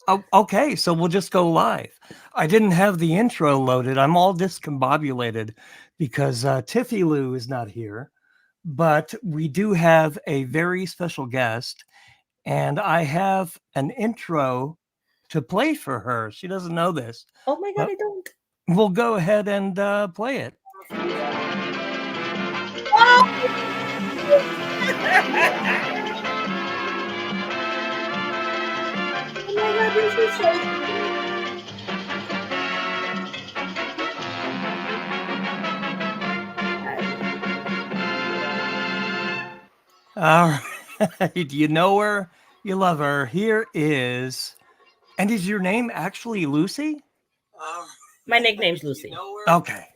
Oh, okay, so we'll just go live. I didn't have the intro loaded. I'm all discombobulated because Tiffie Lou is not here, but we do have a very special guest, and I have an intro to play for her. She doesn't know this, Oh my God, but I don't. we'll go ahead and play it. Oh my God, this is so All right, you know her, you love her. Here is, and is your name actually Lucy? My nickname's Lucy. Okay,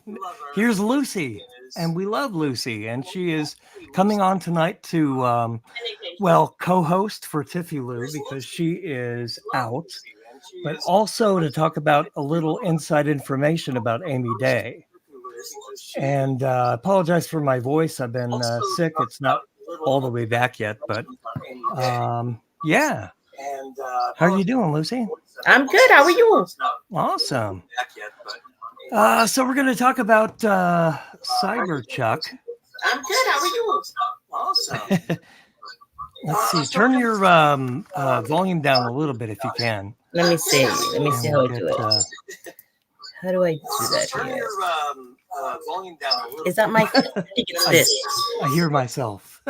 here's Lucy, and we love Lucy, and she is coming on tonight to, co-host for Tiffie Lou because she is out, but also to talk about a little inside information about Amy Day. And apologize for my voice. I've been sick. It's not all the way back yet, but yeah. How are you doing, Lucy? I'm good. How are you? Awesome. So we're going to talk about Cyberchuck. I'm good. How are you? Awesome. Let's see. Turn your volume down a little bit if you can. Let me see. Let me see how I do it. How do I do that here? Volume down a little. Is that my? I think it's this. I hear myself.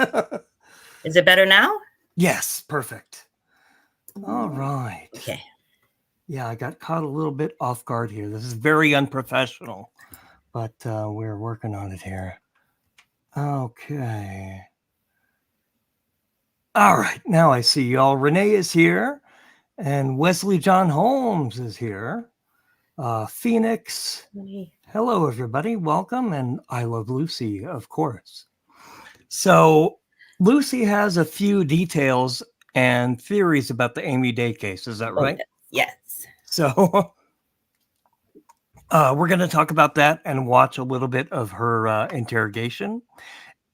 Is it better now? Yes, perfect. All right. Okay. Yeah, I got caught a little bit off guard here. This is very unprofessional, but we're working on it here. Okay. All right, now I see y'all. Renee is here, and Wesley John Holmes is here. Phoenix. Hello, everybody. Welcome, and I love Lucy, of course. So Lucy has a few details and theories about the Amy Day case. Is that right? Yes. So we're going to talk about that and watch a little bit of her interrogation.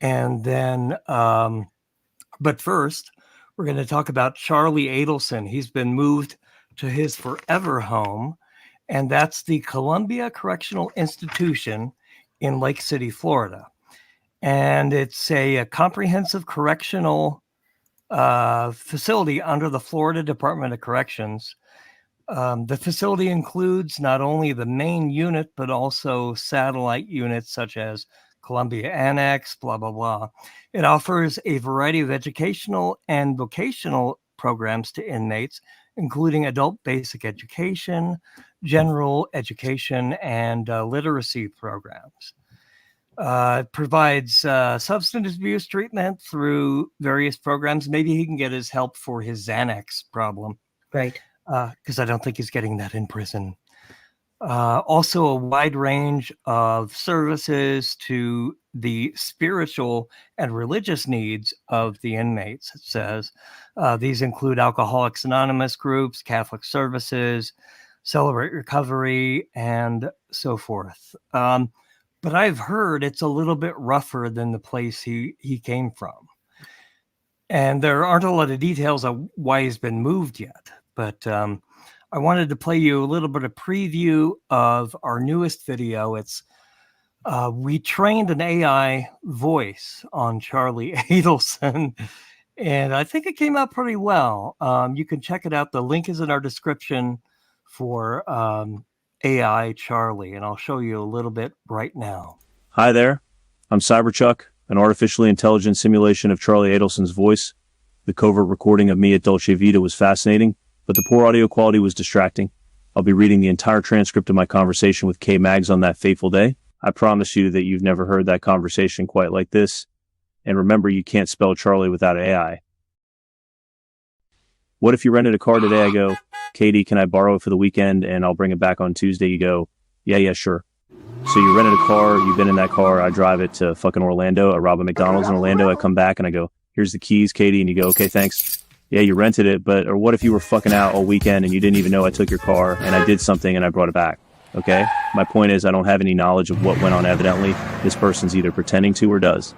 And then, but first, we're going to talk about Charlie Adelson. He's been moved to his forever home, and that's the Columbia Correctional Institution in Lake City, Florida. And it's a comprehensive correctional facility under the Florida Department of Corrections. The facility includes not only the main unit, but also satellite units such as Columbia Annex, blah, blah, blah. It offers a variety of educational and vocational programs to inmates, including adult basic education, general education, and literacy programs. It provides substance abuse treatment through various programs. Maybe he can get his help for his Xanax problem. Right. Because I don't think he's getting that in prison. Also, a wide range of services to the spiritual and religious needs of the inmates, it says. These include Alcoholics Anonymous groups, Catholic services, Celebrate Recovery, and so forth. But I've heard it's a little bit rougher than the place he came from. And there aren't a lot of details of why he's been moved yet. But I wanted to play you a little bit of preview of our newest video. It's we trained an AI voice on Charlie Adelson, and I think it came out pretty well. You can check it out. The link is in our description for AI Charlie, and I'll show you a little bit right now. Hi there, I'm Cyberchuck, an artificially intelligent simulation of Charlie Adelson's voice. The covert recording of me at Dolce Vita was fascinating, but the poor audio quality was distracting. I'll be reading the entire transcript of my conversation with K. Mags on that fateful day. I promise you that you've never heard that conversation quite like this. And remember, you can't spell Charlie without AI. What if you rented a car today? I go, Katie, can I borrow it for the weekend and I'll bring it back on Tuesday? You go, yeah, sure. So you rented a car, you've been in that car, I drive it to fucking Orlando, I rob a McDonald's in Orlando, I come back and I go, here's the keys, Katie, and you go, okay, thanks. Yeah, you rented it, but, or what if you were fucking out all weekend and you didn't even know I took your car and I did something and I brought it back? Okay? My point is I don't have any knowledge of what went on evidently. This person's either pretending to or does.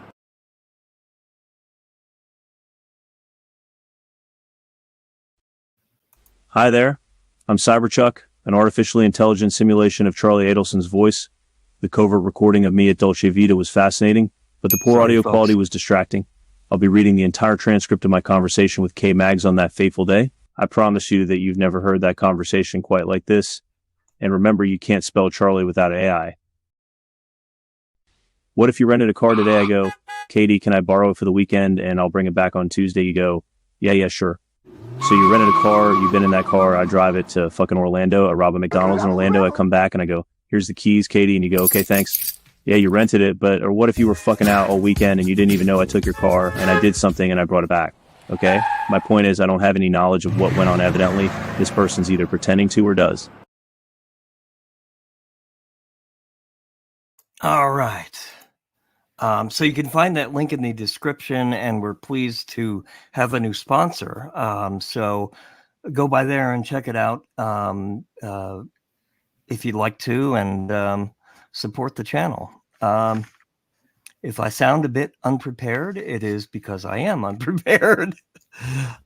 Hi there, I'm Cyberchuck, an artificially intelligent simulation of Charlie Adelson's voice. The covert recording of me at Dolce Vita was fascinating, but the poor audio quality was distracting. I'll be reading the entire transcript of my conversation with K Mags on that fateful day. I promise you that you've never heard that conversation quite like this. And remember, you can't spell Charlie without AI. What if you rented a car today? I go, Katie, can I borrow it for the weekend and I'll bring it back on Tuesday? You go, yeah, sure. So you rented a car, you've been in that car, I drive it to fucking Orlando. I rob a McDonald's in Orlando, I come back and I go, here's the keys, Katie, and you go, okay, thanks. Yeah, you rented it, or what if you were fucking out all weekend and you didn't even know I took your car and I did something and I brought it back? Okay? My point is I don't have any knowledge of what went on evidently. This person's either pretending to or does. All right. So you can find that link in the description, and we're pleased to have a new sponsor. So go by there and check it out if you'd like to, and support the channel. If I sound a bit unprepared, it is because I am unprepared.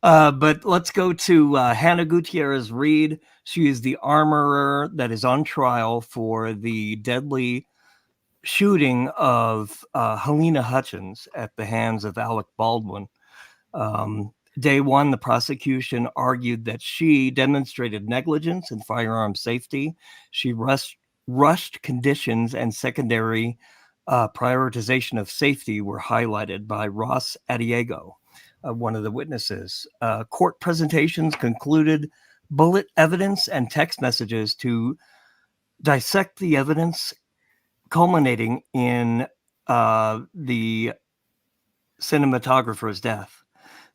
But let's go to Hannah Gutierrez Reed. She is the armorer that is on trial for the deadly shooting of Helena Hutchins at the hands of Alec Baldwin. Day one, the prosecution argued that she demonstrated negligence in firearm safety. She rushed conditions, and secondary prioritization of safety were highlighted by Ross Adiego, one of the witnesses. Court presentations concluded bullet evidence and text messages to dissect the evidence, culminating in the cinematographer's death.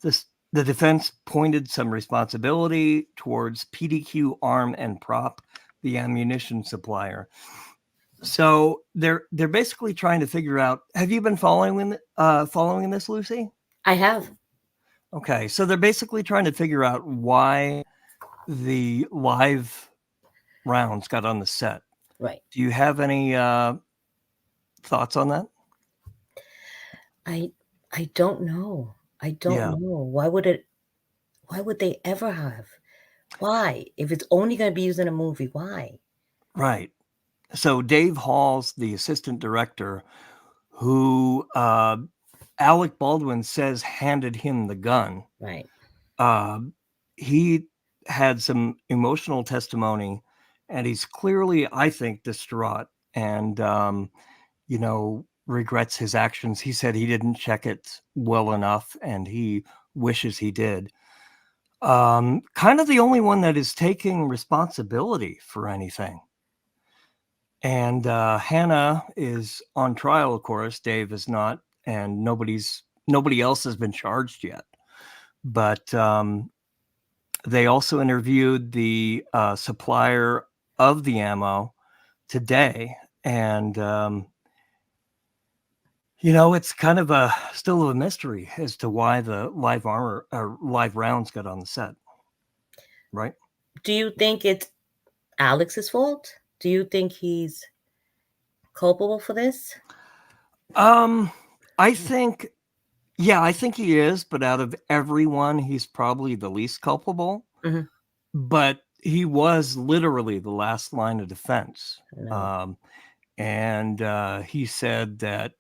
The defense pointed some responsibility towards PDQ Arm and Prop, the ammunition supplier. So they're basically trying to figure out. Have you been following this, Lucy? I have. Okay, so they're basically trying to figure out why the live rounds got on the set. Right. Do you have any thoughts on that? I don't know. I don't know. Why would they ever have? Why? If it's only going to be used in a movie, why? Right. So Dave Hall's the assistant director who Alec Baldwin says handed him the gun. Right. He had some emotional testimony, and he's clearly, I think, distraught and, regrets his actions. He said he didn't check it well enough, and he wishes he did. Kind of the only one that is taking responsibility for anything. And Hannah is on trial, of course. Dave is not, and nobody else has been charged yet. But they also interviewed the supplier of the ammo today, and it's kind of still a mystery as to why the live rounds got on the set. Right? Do you think it's Alex's fault? Do you think he's culpable for this? I think he is, but out of everyone, he's probably the least culpable. Mm-hmm. But he was literally the last line of defense. And he said that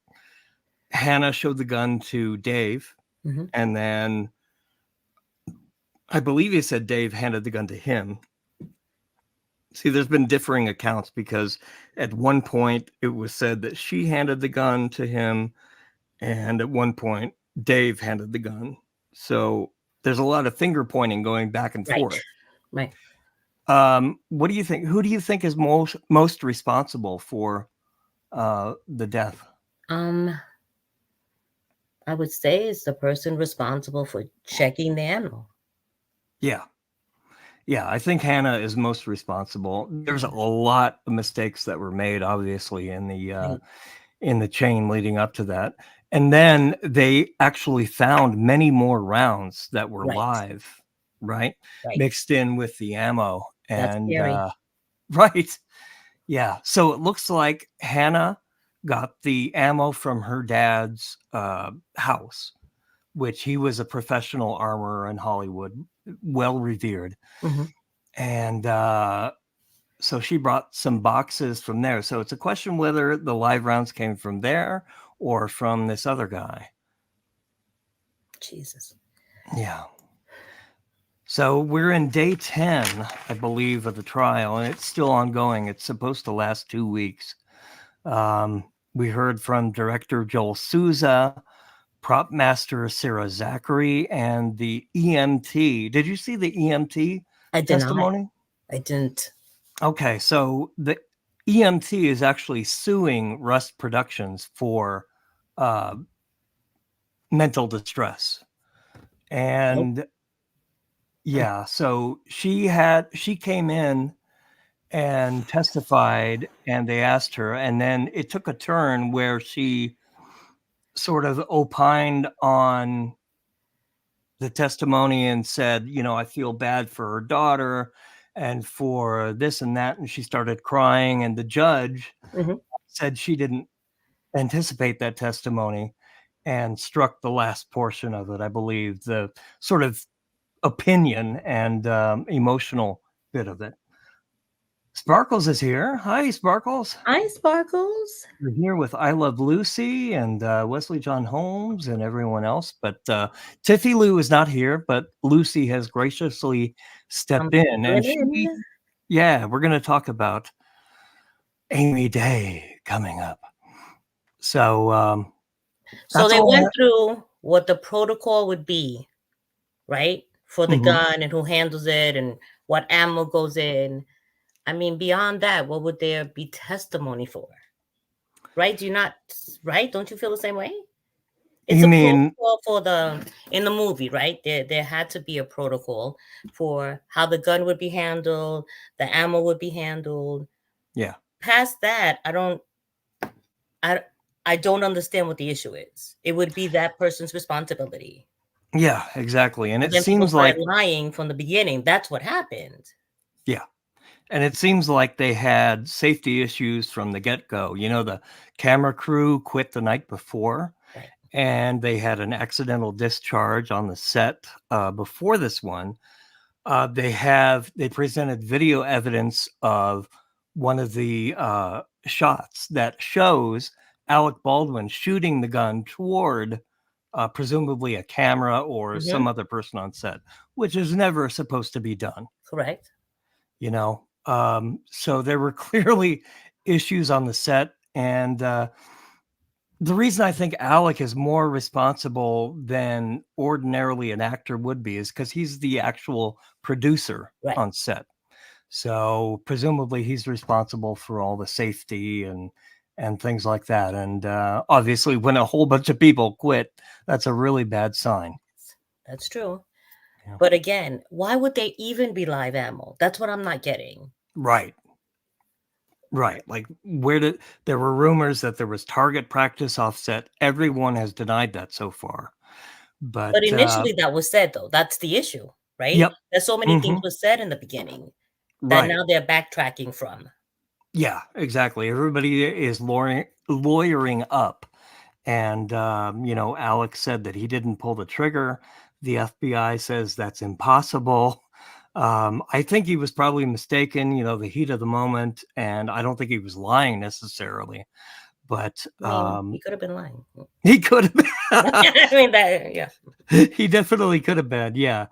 Hannah showed the gun to Dave, mm-hmm. and then I believe he said Dave handed the gun to him. See, there's been differing accounts, because at one point it was said that she handed the gun to him, and at one point Dave handed the gun. So there's a lot of finger pointing going back and forth. Right. What do you think? Who do you think is most responsible for the death? I would say it's the person responsible for checking the ammo. Yeah, I think Hannah is most responsible. There's a lot of mistakes that were made, obviously, in the chain leading up to that. And then they actually found many more rounds that were live, right? Mixed in with the ammo. And right. Yeah. So it looks like Hannah got the ammo from her dad's house, which he was a professional armorer in Hollywood, well revered. Mm-hmm. And so she brought some boxes from there. So it's a question whether the live rounds came from there or from this other guy. Jesus. Yeah. So we're in day 10, I believe, of the trial, and it's still ongoing. It's supposed to last 2 weeks. We heard from director Joel Souza, prop master Sarah Zachary, and the EMT. Did you see the EMT I did testimony? not. I didn't. Okay, so the EMT is actually suing Rust Productions for mental distress. And yeah, so she came in and testified, and they asked her, and then it took a turn where she sort of opined on the testimony and said, you know, I feel bad for her daughter and for this and that, and she started crying, and the judge said she didn't anticipate that testimony and struck the last portion of it, I believe, the sort of opinion and emotional bit of it. Sparkles is here. Hi, Sparkles. Hi, Sparkles. We're here with I Love Lucy and Wesley John Holmes and everyone else. But Tiffie Lou is not here, but Lucy has graciously stepped in. And we're going to talk about Amy Day coming up. So, so they went through what the protocol would be, right? For the gun and who handles it and what ammo goes in. I mean, beyond that, what would there be testimony for? Right? Don't you feel the same way? It's a protocol for in the movie, right? There had to be a protocol for how the gun would be handled, the ammo would be handled. Yeah. Past that, I don't understand what the issue is. It would be that person's responsibility. Yeah, exactly. And it seems like lying from the beginning. That's what happened. Yeah. And it seems like they had safety issues from the get-go. You know, the camera crew quit the night before, right, and they had an accidental discharge on the set before this one. They presented video evidence of one of the shots that shows Alec Baldwin shooting the gun toward presumably a camera or some other person on set, which is never supposed to be done. Correct. You know, so there were clearly issues on the set. And the reason I think Alec is more responsible than ordinarily an actor would be is because he's the actual producer on set. So presumably he's responsible for all the safety and things like that. And obviously when a whole bunch of people quit, that's a really bad sign. That's true. Yeah. But again, why would they even be live ammo? That's what I'm not getting. Right. Like there were rumors that there was target practice offset. Everyone has denied that so far. But initially that was said, though. That's the issue, right? Yep. There's so many things were said in the beginning that now they're backtracking from. Yeah, exactly. Everybody is lawyering up. And, you know, Alex said that he didn't pull the trigger. The FBI says that's impossible. I think he was probably mistaken, you know, the heat of the moment. And I don't think he was lying necessarily. But he could have been lying. He could have been. I mean, yeah. He definitely could have been, yeah.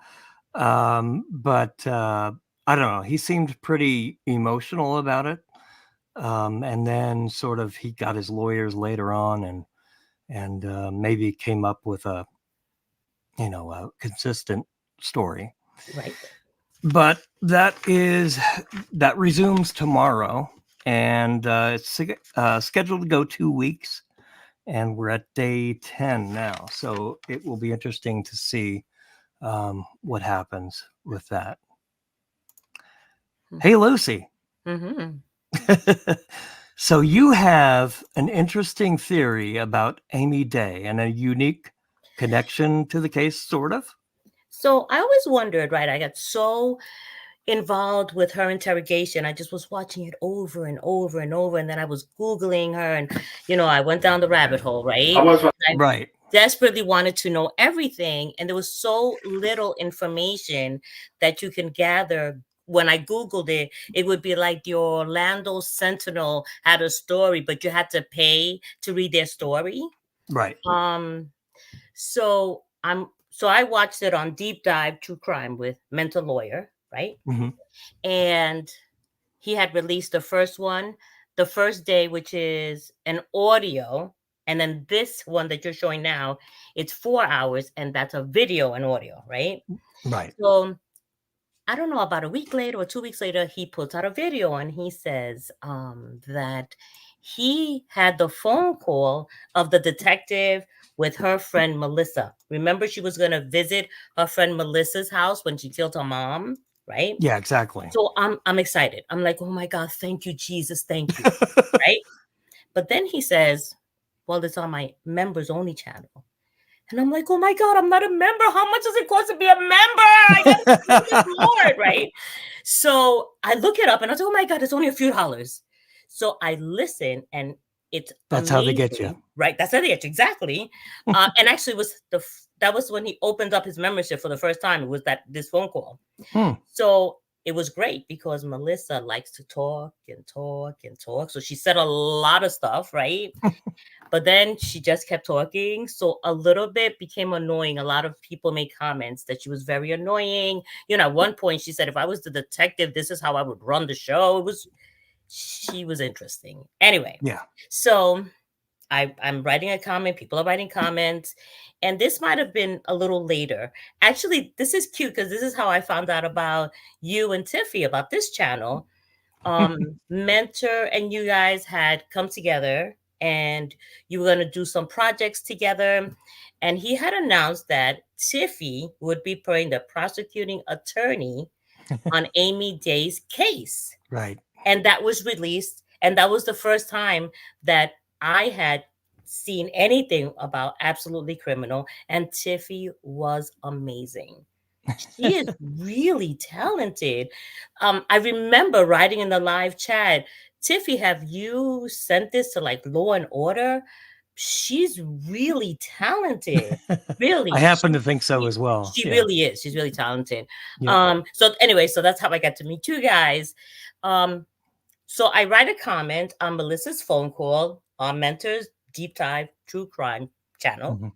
But I don't know. He seemed pretty emotional about it. And then sort of he got his lawyers later on and maybe came up with a consistent story. Right. But that resumes tomorrow, and it's scheduled to go 2 weeks, and we're at day 10 now. So it will be interesting to see what happens with that. Hey, Lucy. So you have an interesting theory about Amy Day and a unique connection to the case, sort of? So I always wondered, right? I got so involved with her interrogation. I just was watching it over and over and over. And then I was Googling her and, you know, I went down the rabbit hole, right? I desperately wanted to know everything. And there was so little information that you can gather when I Googled it, it would be like the Orlando Sentinel had a story, but you had to pay to read their story. Right. So I watched it on Deep Dive True Crime with Mental Lawyer, right? Mm-hmm. And he had released the first one the first day, which is an audio. And then this one that you're showing now, it's 4 hours, and that's a video and audio, right? Right. So I don't know, about a week later or 2 weeks later, he puts out a video and he says that he had the phone call of the detective with her friend Melissa. Remember, she was going to visit her friend Melissa's house when she killed her mom, right? Yeah, exactly. So I'm excited. I'm like, oh my God, thank you, Jesus, thank you, right? But then he says, well, it's on my members only channel. And I'm like, oh my God, I'm not a member. How much does it cost to be a member? I got to Lord, right? So I look it up and I was like, oh my God, it's only a few dollars. So I listen, and it's That's amazing, how they get you. right? That's how they get you, exactly. And actually, that was when he opened up his membership for the first time. It was this phone call. So it was great because Melissa likes to talk and talk and talk. So she said a lot of stuff, right? But then she just kept talking. So a little bit became annoying. A lot of people made comments that she was very annoying. At one point she said, if I was the detective, this is how I would run the show. She was interesting. Anyway. Yeah. So I'm writing a comment. People are writing comments. And this might have been a little later. Actually, this is cute because this is how I found out about you and Tiffie, about this channel. Mentor and you guys had come together and you were going to do some projects together. And he had announced that Tiffie would be playing the prosecuting attorney on Amy Day's case. Right. And that was released. And that was the first time that I had seen anything about Absolutely Criminal. And Tiffie was amazing. She is really talented. I remember writing in the live chat, Tiffie, have you sent this to like Law and Order? She's really talented. Really. I happen to think so as well. She really is. She's really talented. Yeah. So anyway, so that's how I got to meet you guys. So I write a comment on Melissa's phone call on Mentor's Deep Dive True Crime channel. Mm-hmm.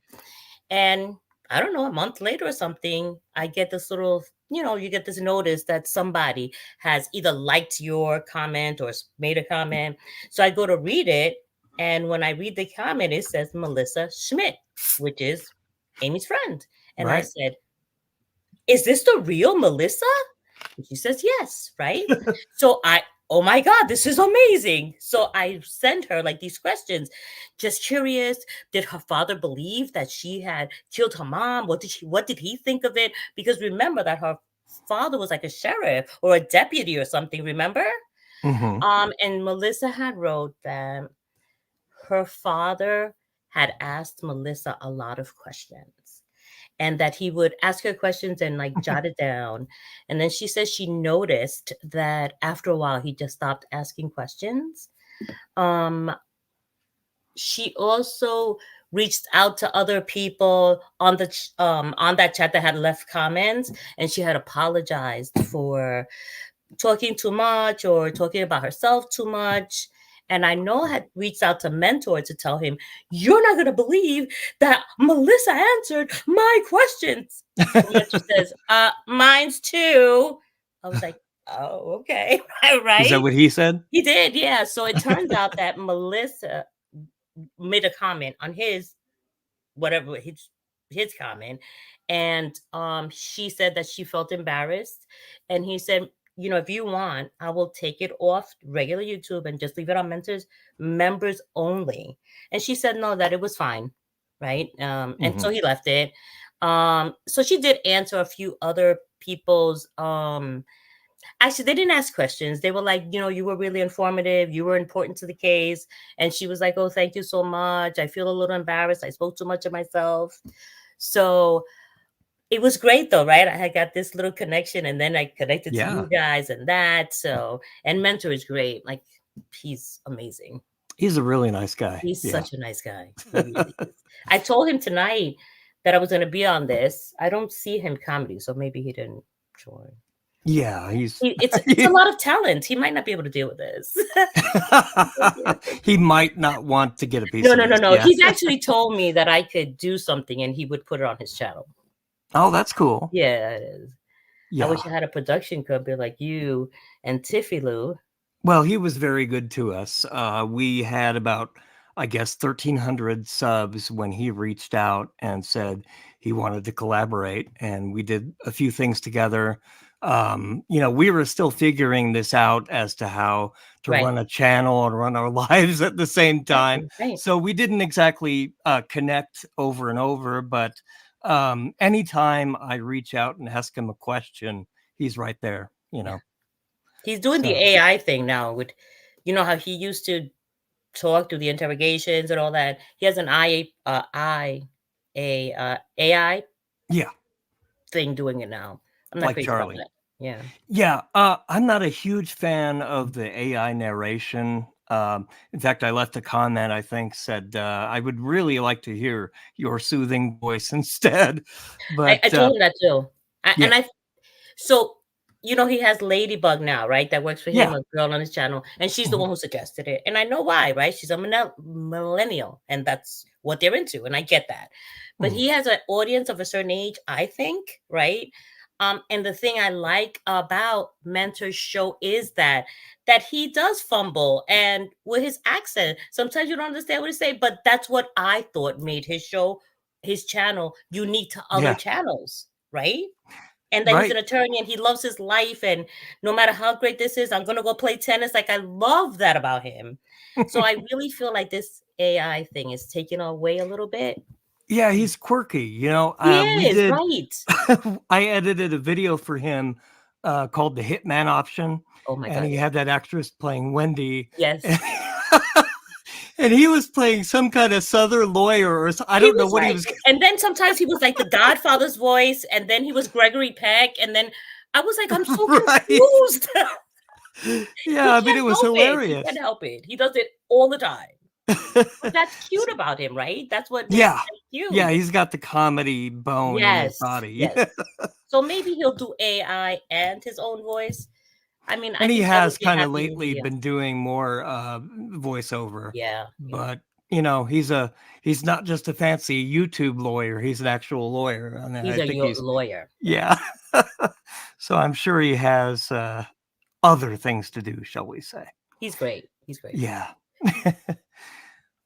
And I don't know, a month later or something, I get this little, you get this notice that somebody has either liked your comment or made a comment. So I go to read it. And when I read the comment, it says Melissa Schmidt, which is Amy's friend. And I said, is this the real Melissa? And she says, yes, right? So oh my God, this is amazing. So I sent her like these questions. Just curious, did her father believe that she had killed her mom? What did he think of it? Because remember that her father was like a sheriff or a deputy or something, remember? Mm-hmm. And Melissa had wrote that her father had asked Melissa a lot of questions. And that he would ask her questions and like jot it down. And then she says she noticed that after a while, he just stopped asking questions. She also reached out to other people on that chat that had left comments, and she had apologized for talking too much or talking about herself too much. And I know I had reached out to Mentor to tell him, you're not going to believe that Melissa answered my questions. Mentor says, mine's too. I was like, oh, okay. Right. Is that what he said? He did, yeah. So it turns out that Melissa made a comment on his comment. And she said that she felt embarrassed. And he said, if you want, I will take it off regular YouTube and just leave it on members only. And she said, no, that it was fine. Right. And so he left it. So she did answer a few other people's, actually, they didn't ask questions. They were like, you were really informative. You were important to the case. And she was like, oh, thank you so much. I feel a little embarrassed. I spoke too much of myself. So it was great though, right? I had got this little connection, and then I connected to you guys and that. So, and Mentor is great. Like, he's amazing. He's a really nice guy. He's such a nice guy. He really is. I told him tonight that I was going to be on this. I don't see him comedy, so maybe he didn't join. Yeah, It's a lot of talent. He might not be able to deal with this. He might not want to get a piece No, of no, no, this. no. Yeah. He's actually told me that I could do something and he would put it on his channel. Oh, that's cool. Yeah, it is. Yeah. I wish I had a production company like you and Tiffie Lou. Well, he was very good to us. We had about, I guess, 1,300 subs when he reached out and said he wanted to collaborate, and we did a few things together. We were still figuring this out as to how to Right. run a channel and run our lives at the same time. Right. So we didn't exactly connect over and over, but anytime I reach out and ask him a question, he's right there, He's doing the So. AI thing now with, how he used to talk through the interrogations and all that. He has an AI Yeah. thing doing it now. I'm not Like crazy Charlie. about that. Yeah. Yeah, I'm not a huge fan of the AI narration. In fact, I left a comment, I think, said, I would really like to hear your soothing voice instead. But I told him that too. yeah. So, he has Ladybug now, right? That works for him, Yeah. a girl on his channel. And she's the Mhm. one who suggested it. And I know why, right? She's a millennial and that's what they're into. And I get that. But Mhm. he has an audience of a certain age, I think, right? And the thing I like about Mentor's show is that he does fumble and with his accent, sometimes you don't understand what he's saying, but that's what I thought made his channel unique to other Yeah. channels, right? And that he's Right. an attorney and he loves his life. And no matter how great this is, I'm going to go play tennis. Like, I love that about him. So I really feel like this AI thing is taking away a little bit. Yeah, he's quirky. He We is, did. right. I edited a video for him called the Hitman Option, Oh my and God. he had that actress playing Wendy. Yes. And he was playing some kind of Southern lawyer, or I don't know what he was. And then sometimes he was like the Godfather's voice, and then he was Gregory Peck, and then I was like, I'm so Right. confused. Yeah, I mean, it was hilarious. He can't help it. He does it all the time. But that's cute about him, right? That's what makes Yeah. him cute. Yeah, he's got the comedy bone in his body. Yes. So maybe he'll do AI and his own voice. I mean, And he think that would has be kind of happy lately medium. been doing more voiceover. Yeah. But he's not just a fancy YouTube lawyer. He's an actual lawyer. And He's I think he's lawyer. Yeah. So I'm sure he has other things to do, shall we say. He's great. Yeah.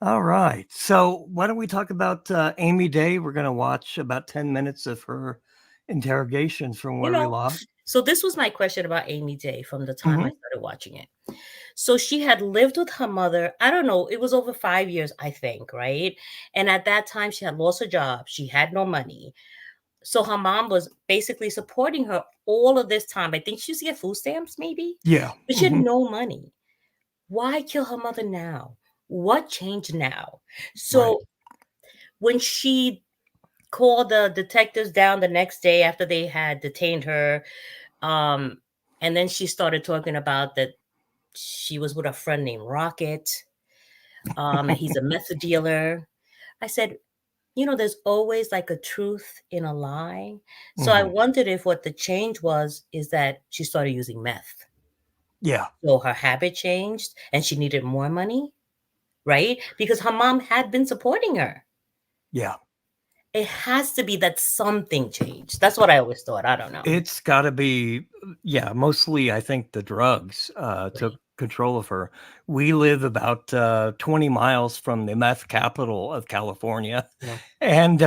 All right. So why don't we talk about Amy Day? We're going to watch about 10 minutes of her interrogations from where we lost. So this was my question about Amy Day from the time I started watching it. So she had lived with her mother. I don't know. It was over 5 years, I think, right? And at that time, she had lost her job. She had no money. So her mom was basically supporting her all of this time. I think she used to get food stamps, maybe. Yeah. But she had no money. Why kill her mother now? What changed now? So when she called the detectives down the next day after they had detained her, and then she started talking about that she was with a friend named Rocket, and he's a meth dealer. I said, there's always like a truth in a lie. So I wondered if what the change is that she started using meth. Yeah. So her habit changed and she needed more money, right? Because her mom had been supporting her. Yeah. It has to be that something changed. That's what I always thought. I don't know. It's got to be, mostly I think the drugs took control of her. We live about 20 miles from the meth capital of California. Yeah. And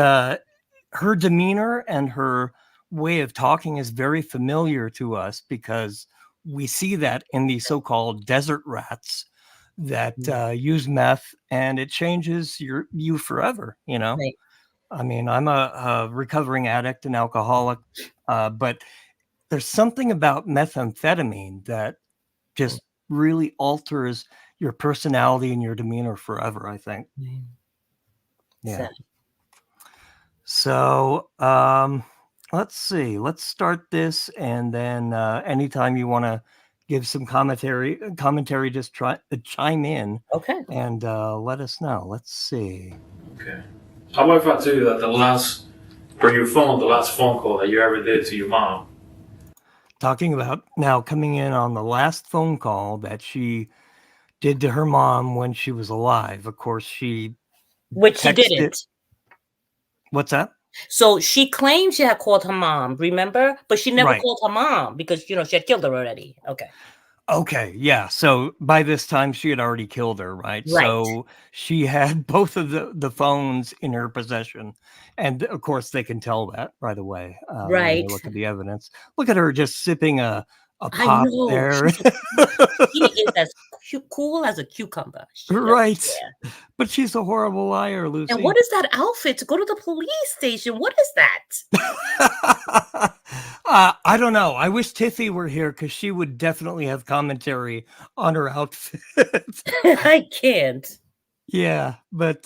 her demeanor and her way of talking is very familiar to us because we see that in the so-called desert rats that use meth, and it changes you forever, Right. I mean, I'm a recovering addict and alcoholic, but there's something about methamphetamine that just really alters your personality and your demeanor forever, I think. Yeah. So let's see. Let's start this, and then anytime you want to give some commentary, just chime in. Okay. And let us know. Let's see. Okay. How about if I tell you that bring your phone, the last phone call that you ever did to your mom? talking about now coming in on the last phone call that she did to her mom when she was alive. Of course, she Which she texted. didn't. What's that? So she claimed she had called her mom, remember? But she never Right. called her mom because, you know, she had killed her already. Okay. Okay, yeah. So by this time she had already killed her, right? Right. So she had both of the phones in her possession. And of course they can tell that right away when Right. they look at the evidence. Look at her just sipping a I pop know. there. She is as cool as a cucumber. She doesn't Right. care. But she's a horrible liar, Lucy. And what is that outfit to go to the police station? What is that? I don't know. I wish Tiffie were here because she would definitely have commentary on her outfit. I can't. Yeah, but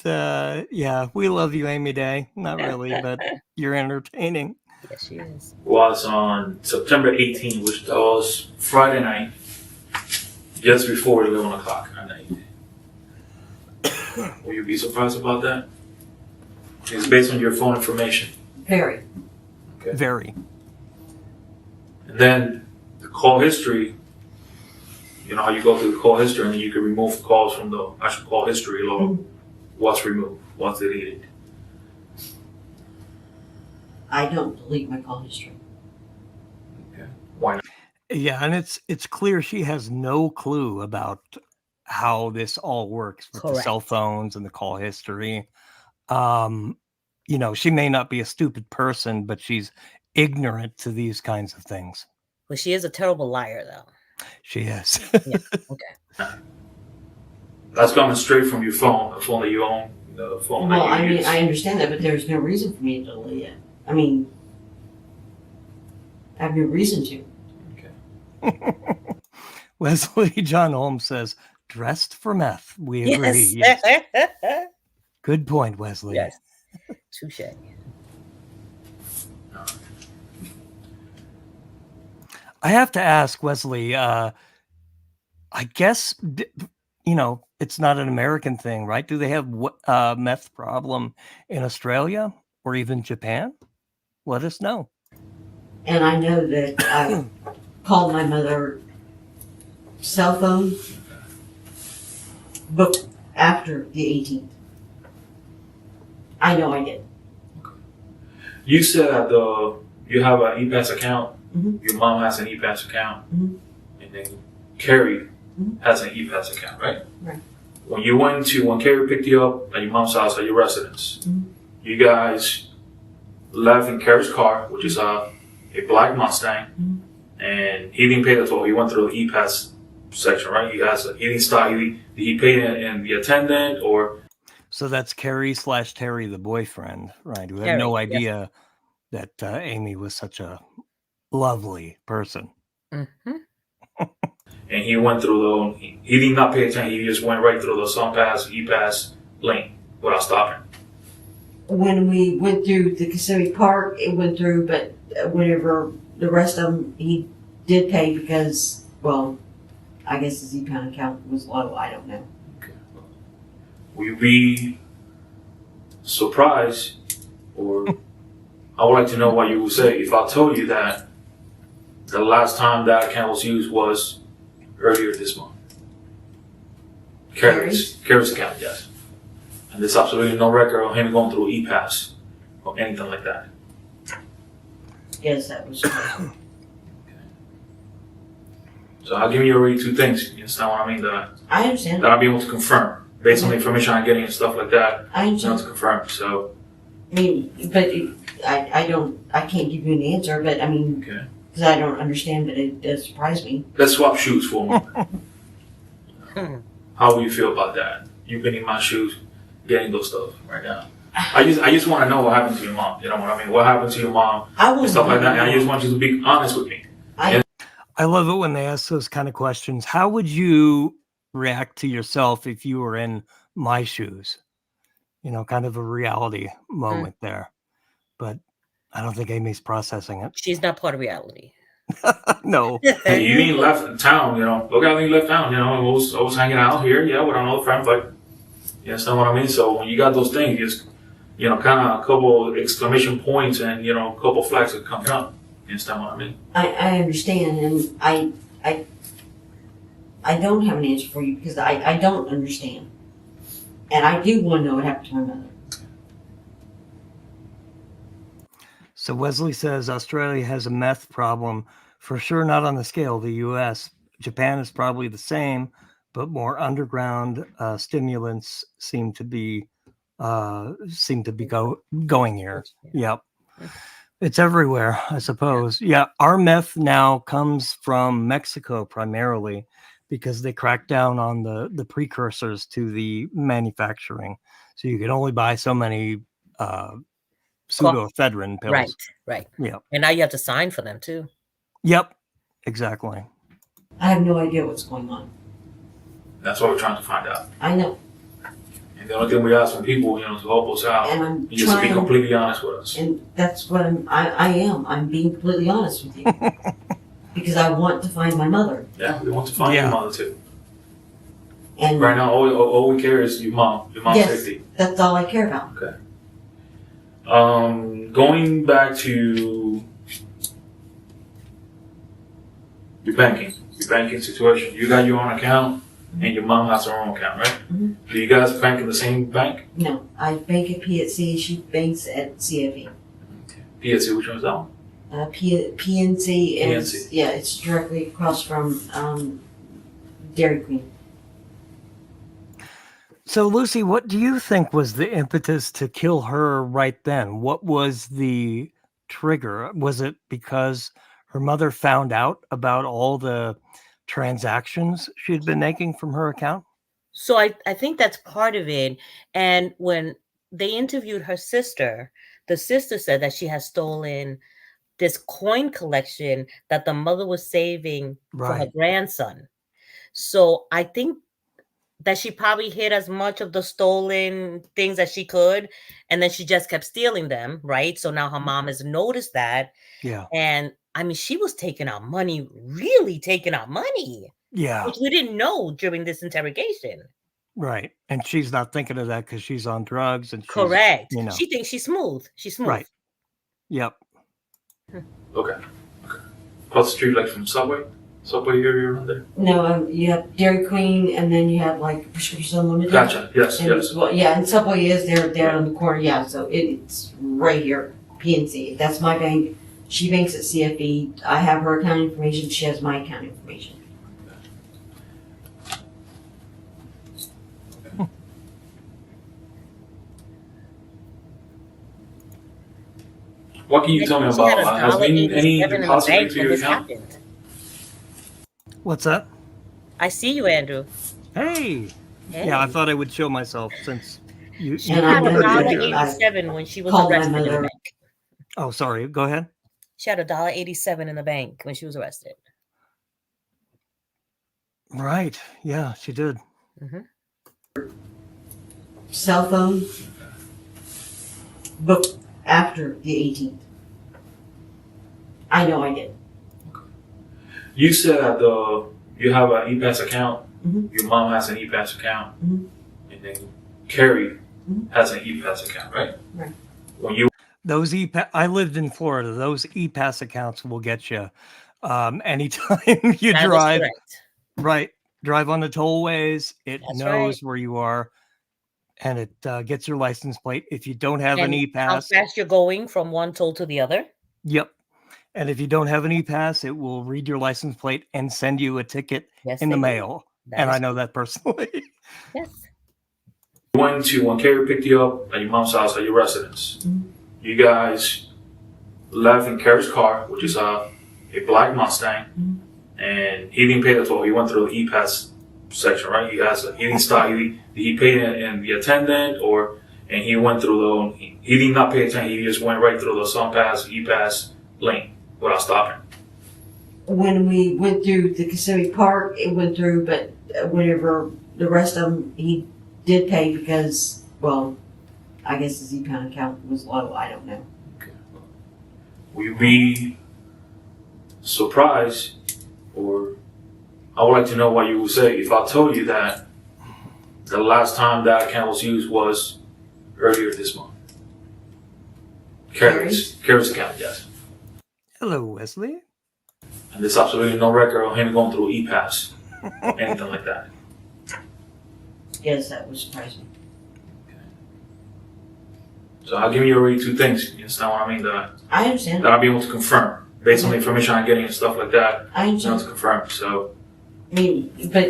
yeah, we love you, Amy Day. Not really, but you're entertaining. Yes, she is. Was on September 18th, which was Friday night, just before 11 o'clock at night. Will you be surprised about that? It's based on your phone information. Very. Okay. Very. And then the call history, you know how you go through the call history and then you can remove calls from the actual call history log. What's removed? What's deleted? I don't delete my call history. Okay. Why not? Yeah, and it's clear she has no clue about how this all works with the cell Correct. phones and the call history. You know, she may not be a stupid person, but she's ignorant to these kinds of things. Well, she is a terrible liar, though. She is. Yeah. Okay. That's coming straight from your phone, the phone that you own, the phone Well, that you I mean, use. I understand that, but there's no reason for me to delete it. I mean, I have no reason to. Leslie John Holmes says, dressed for meth. We agree. Yes. Yes. Good point, Wesley. Yes. Touche. I have to ask, Wesley, I guess, you know, it's not an American thing, right? Do they have meth problem in Australia or even Japan? Let us know. And I know that I called my mother cell phone book after the 18th. I know I did. You said that you have an ePass account. Mhm. Your mom has an ePass account, Mhm. and then Carrie Mhm. has an ePass account, right? Right. When Carrie picked you up at your mom's house at your residence, Mhm. you guys left in Carrie's car, which is a black Mustang, and he didn't pay the toll. He went through the ePass section, right? He didn't stop. Did he pay in the attendant or? So that's Carrie/Terry, the boyfriend, right? Who had Terry, no yes. idea that Amy was such a lovely person. Mm-hmm. And he went through he did not pay attention. He just went right through the SunPass, ePass lane without stopping. When we went through the Kissimmee Park, it went through, but whenever the rest of them, he did pay because, well, I guess his e-pound account was low. I don't know. Okay. Will you be surprised, or I would like to know what you would say if I told you that the last time that account was used was earlier this month? Carrie's account, yes. And there's absolutely no record of him going through ePass or anything like that. Yes, that was true. So I'll give you already two things. You understand what I mean? That I understand. I'll be able to confirm based on the information I'm getting and stuff like that. I You know, understand. to confirm. So I mean, but I can't give you an answer, but I mean, okay, because I don't understand, but it does surprise me. let's swap shoes for a moment. How will you feel about that? You've been in my shoes, getting those stuff right now. I just want to know what happened to your mom. You know what I mean? What happened to your mom I and will stuff like that. And I just want you to be honest with me. I love it when they ask those kind of questions. How would you react to yourself if you were in my shoes? You know, kind of a reality moment there. But I don't think Amy's processing it. She's not part of reality. No. Hey, you ain't left town, you know. Look how you left town, you know. I was hanging out here, yeah, with another friend, but you understand what I mean? So when you got those things, just, you know, kind of a couple exclamation points and, you know, a couple flags that come up. You understand what I mean? I understand, and I don't have an answer for you because I don't understand. And I do want to know what happened to my mother. So Wesley says Australia has a meth problem, for sure not on the scale of the U.S. Japan is probably the same, but more underground stimulants seem to be going here. Yep. It's everywhere, I suppose. Yeah, our meth now comes from Mexico primarily because they cracked down on the precursors to the manufacturing. So you can only buy so many pseudoephedrine pills. Right. Yep. And now you have to sign for them too. Yep, exactly. I have no idea what's going on. That's what we're trying to find out. I know. And the only thing we ask from people, to help us out, And I'm is to be trying, completely honest with us. and that's what I am. I'm being completely honest with you. Because I want to find my mother. Yeah, we want to find your mother too. And Right now, all we care is your mom's yes, safety. that's all I care about. Okay. Going back to your banking situation. You got your own account, and your mom has her own account, right? Mm-hmm. Do you guys bank in the same bank? No, I bank at PNC. She banks at CFE. PNC, which one's that one? PNC is PNC. Yeah, it's directly across from Dairy Queen. So, Lucy, what do you think was the impetus to kill her right then? What was the trigger? Was it because her mother found out about all the transactions she'd been making from her account? So I think that's part of it. And when they interviewed her sister, the sister said that she has stolen this coin collection that the mother was saving for her Right. grandson. So I think that she probably hid as much of the stolen things as she could, and then she just kept stealing them, right? So now her mom has noticed that. Yeah. And I mean, she was taking out money, really taking out money, Yeah. which we didn't know during this interrogation. Right. And she's not thinking of that because she's on drugs and she's, Correct. you know. She thinks she's smooth. She's smooth. Right. Yep. Okay. Across the street, like from Subway area around there. No, you have Dairy Queen, and then you have like Prescription Unlimited. Gotcha. Yes. And, Yes. well, yeah, and Subway is there on the corner. Yeah, so it's right here. PNC. That's my bank. She banks at CFE. I have her account information. She has my account information. What can you tell me She had about? Has been any $1.87 in the deposit bank into when your this account? happened. What's that? I see you, Andrew. Hey. Hey. Yeah, I thought I would show myself since you. She And had I'm a gonna dollar do- I $1.87 when she was called my arrested in the mother. bank. Oh, sorry. Go ahead. She had a $1.87 in the bank when she was arrested. Right. Yeah, she did. Cell phone booked after the 18th. I know I did. You said that you have an e-pass account. Mhm. Your mom has an e-pass account, Mhm. and then Carrie Mhm. has an e-pass account, right? Right. When you Those I lived in Florida. Those e-pass accounts will get you anytime you That is drive. correct. Right. Drive on the tollways. It That's knows where you are, and it gets your license plate. If you don't have an And how e-pass, fast you're going from one toll to the other. yep. And if you don't have an e-pass, it will read your license plate and send you a ticket Yes, in the they do. mail. That And is I know that personally. Yes. went to when Carrie picked you up at your mom's house at your residence, you guys left in Carrie's car, which is a black Mustang, and he didn't pay the toll. He went through the e-pass section, right? He didn't stop. He paid in the attendant, and he went through he did not pay attention. He just went right through the SunPass e-pass lane without stopping. When we went through the Kissimmee Park, it went through, but whenever the rest of them, he did pay because, well, I guess his e-pound account was low. I don't know. Will you be surprised, or I would like to know what you would say if I told you that the last time that account was used was earlier this month? Carrie's account, yes. Hello, Wesley. And there's absolutely no record of him going through E-Pass or anything like that. Yes, that would surprise me. So I'll give you already two things. You understand what I mean? That I understand. I'll be able to confirm based on the information I'm getting and stuff like that. I You know, understand. to confirm. So I mean, but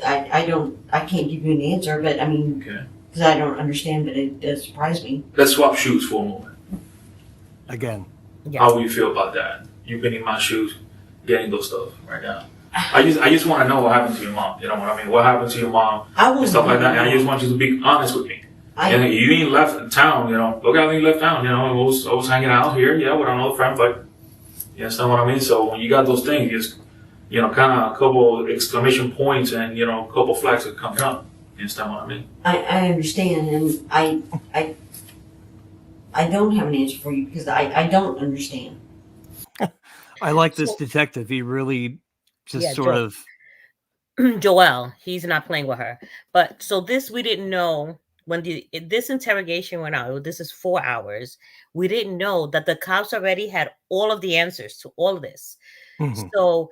I can't give you an answer, but I mean, okay, because I don't understand, but it does surprise me. let's swap shoes for a moment. Again. Yeah. How will you feel about that? You've been in my shoes, getting those stuff right now. I just want to know what happened to your mom. You know what I mean? What happened to your mom I and will stuff like that. And I just want you to be honest with me. And you ain't left town, you know. Look how you left town, you know. I was hanging out here, yeah, with another friend, but you understand what I mean? So when you got those things, just, you know, kind of a couple exclamation points and, you know, a couple flags that come up. You understand what I mean? I understand, and I don't have an answer for you because I don't understand. I like this detective. He really just Yeah, sort of. Joelle, he's not playing with her. But so this we didn't know when this interrogation went out. This is 4 hours. We didn't know that the cops already had all of the answers to all of this. Mhm. So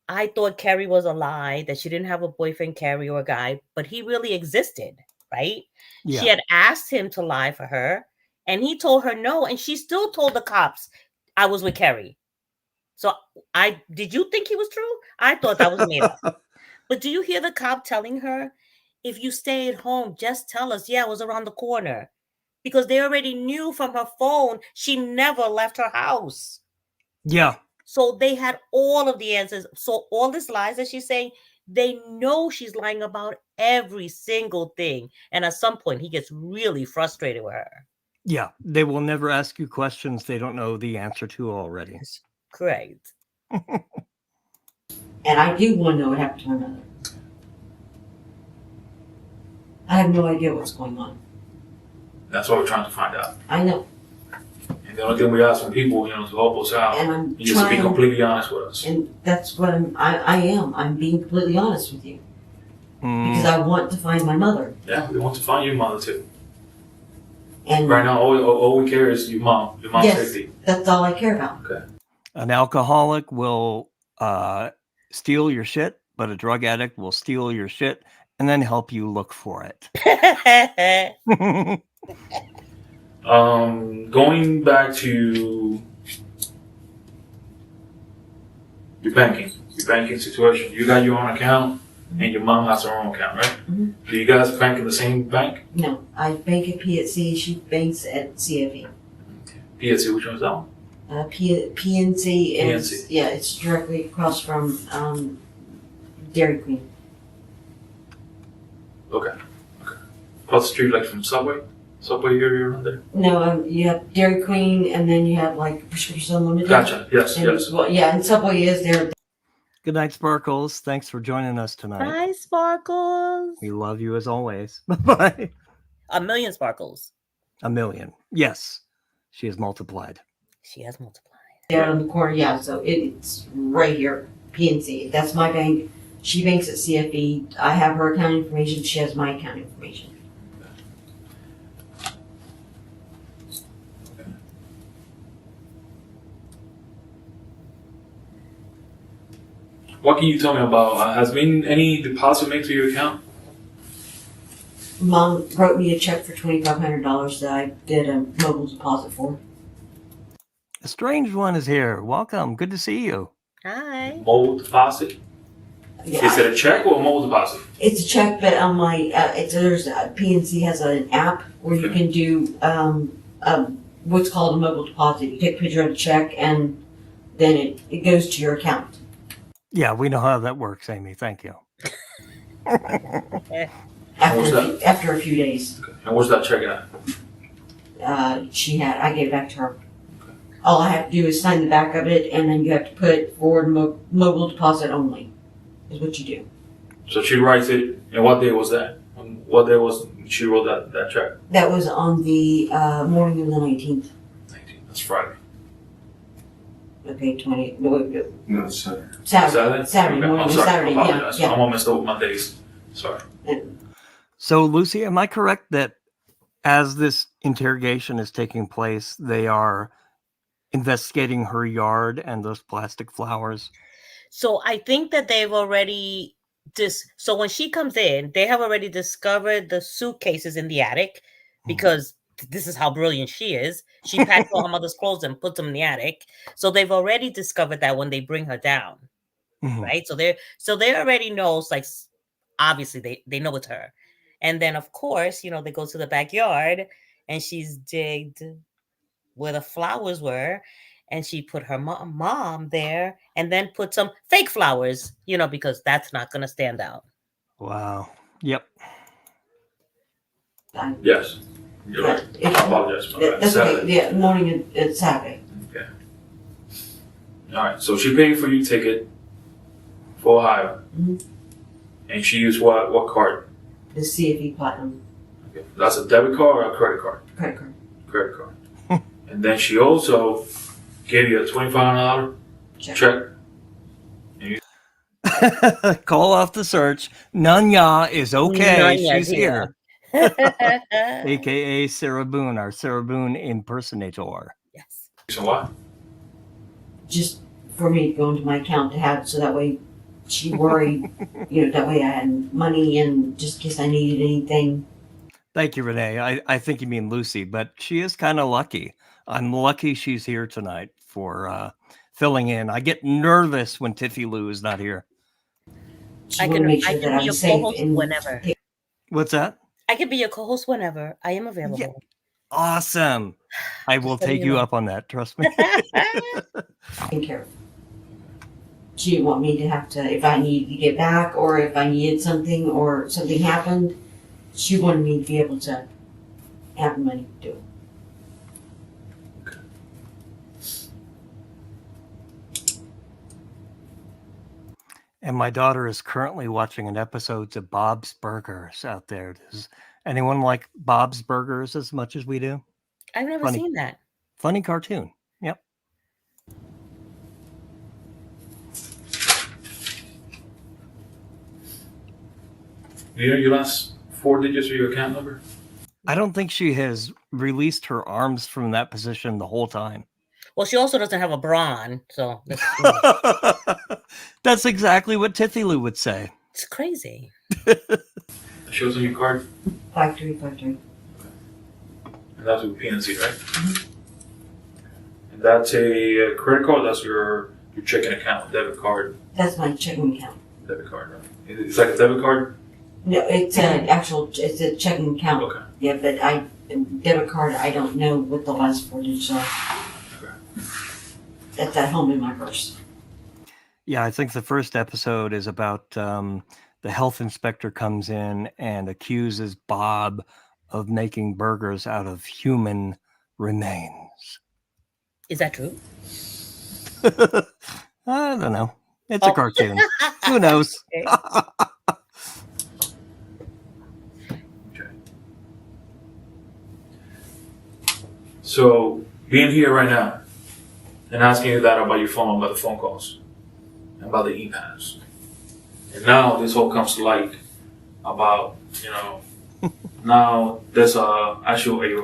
I thought Carrie was a lie, that she didn't have a boyfriend, Carrie, or a guy, but he really existed, right? Yeah. She had asked him to lie for her, and he told her no, and she still told the cops, I was with Carrie. So did you think he was true? I thought that was made up. But do you hear the cop telling her, if you stay at home, just tell us, yeah, it was around the corner. Because they already knew from her phone she never left her house. Yeah. So they had all of the answers. So all these lies that she's saying, they know she's lying about every single thing. And at some point, he gets really frustrated with her. Yeah. They will never ask you questions they don't know the answer to already. Correct. And I do want to know what happened to my mother. I have no idea what's going on. That's what we're trying to find out. I know, And the only thing we ask from people, you know, to help us out, and I'm is just to be trying, completely honest with us. and that's what I am. I'm being completely honest with you because Mm. I want to find my mother. Yeah, we want to find your mother too. And Right now, all we care is your mom's Yes. safety. that's all I care about. An alcoholic will steal your shit, but a drug addict will steal your shit and then help you look for it. Going back to your banking situation. You got your own account, and your mom has her own account, right? Mhm. Do you guys bank in the same bank? No, I bank at PNC. She banks at CFE. PSC, which one's that one? PNC is PNC. yeah, it's directly across from Dairy Queen. Okay. Across the street, like from Subway area around there. No, you have Dairy Queen, and then you have like Prescription Unlimited. Gotcha. Yes. And, Yes. Well, yeah, and Subway is there. Good night, Sparkles. Thanks for joining us tonight. Bye, Sparkles. We love you as always. Bye-bye. A million Sparkles. A million. Yes. She has multiplied. She has multiplied. There on the corner, yeah. So it's right here, PNC. That's my bank. She banks at CFE. I have her account information. She has my account information. What can you tell me about? Has been any deposit made to your account? Mom wrote me a check for $2,500 that I did a mobile deposit for. A strange one is here. Welcome. Good to see you. Hi. Mobile deposit? Yeah, Is it a check or a mobile deposit? it's a check, but on my PNC has an app where you can do what's called a mobile deposit. You take a picture of the check and then it goes to your account. Yeah, we know how that works, Amy. Thank you. What's After a few days, Okay. And where's that check at? I gave it back to her. All I have to do is sign the back of it, and then you have to put forward mobile deposit only. Is what you do. So she writes it, and what day was that? What day was she wrote that check? That was on the morning of the 19th. 19. That's Friday. Okay, 20. No, wait, No, it's Saturday. Saturday. Okay. Morning I'm of sorry. Saturday. I apologize. Yeah. I'm all messed up with my days. Sorry. So, Lucy, am I correct that as this interrogation is taking place, they are investigating her yard and those plastic flowers? So I think that they've already so when she comes in, they have already discovered the suitcases in the attic because this is how brilliant she is. She packs all her mother's clothes and puts them in the attic. So they've already discovered that when they bring her down. Right? So they already knows, like, obviously they know it's her. And then of course, they go to the backyard and she's digged where the flowers were, and she put her mom there and then put some fake flowers, because that's not going to stand out. Wow. Yep. Yes. You're right. I apologize for that. That's okay. Yeah, morning it's Saturday. Okay. All right. So she paid for your ticket for Ohio. And she used what card? The CFE Platinum. Okay. That's a debit card or a credit card? Credit card. Credit card. And then she also gave you a $25 check. Call off the search. Nunya is okay. Nunya's She's here. AKA Sarah Boone, our Sarah Boone impersonator. Yes. So what? Just for me to go into my account to have, so that way she worried, that way I had money and just in case I needed anything. Thank you, Renee. I think you mean Lucy, but she is kind of lucky. I'm lucky she's here tonight for filling in. I get nervous when Tiffie Lou is not here. I can make sure I that can I'm be your safe co-host and whenever. What's that? I can be your co-host whenever. I am available. Yeah. Awesome. I will take you up on that. Trust me. taken care of. She didn't want me to have to, if I needed to get back or if I needed something or something happened, she wanted me to be able to have the money to do it. And my daughter is currently watching an episode of Bob's Burgers out there. Does anyone like Bob's Burgers as much as we do? I've never seen that. Funny cartoon. Yep. Do you know your last 4 digits of your account number? I don't think she has released her arms from that position the whole time. Well, she also doesn't have a bra on, so that's exactly what Tiffie Lou would say. It's crazy. Shows on your card? 5353. And that's with PNC, right? And that's a credit card. That's your checking account, debit card. That's my checking account. Debit card, right? It's like a debit card? No, it's it's a checking account. Okay. Yeah, but debit card, I don't know what the last 4 digits are. Okay. That's at home in my purse. Yeah, I think the first episode is about the health inspector comes in and accuses Bob of making burgers out of human remains. Is that true? I don't know. It's a cartoon. Who knows? Okay. So, being here right now and asking you that about your phone, about the phone calls, about the e-pass. And now this all comes to light about, now there's actually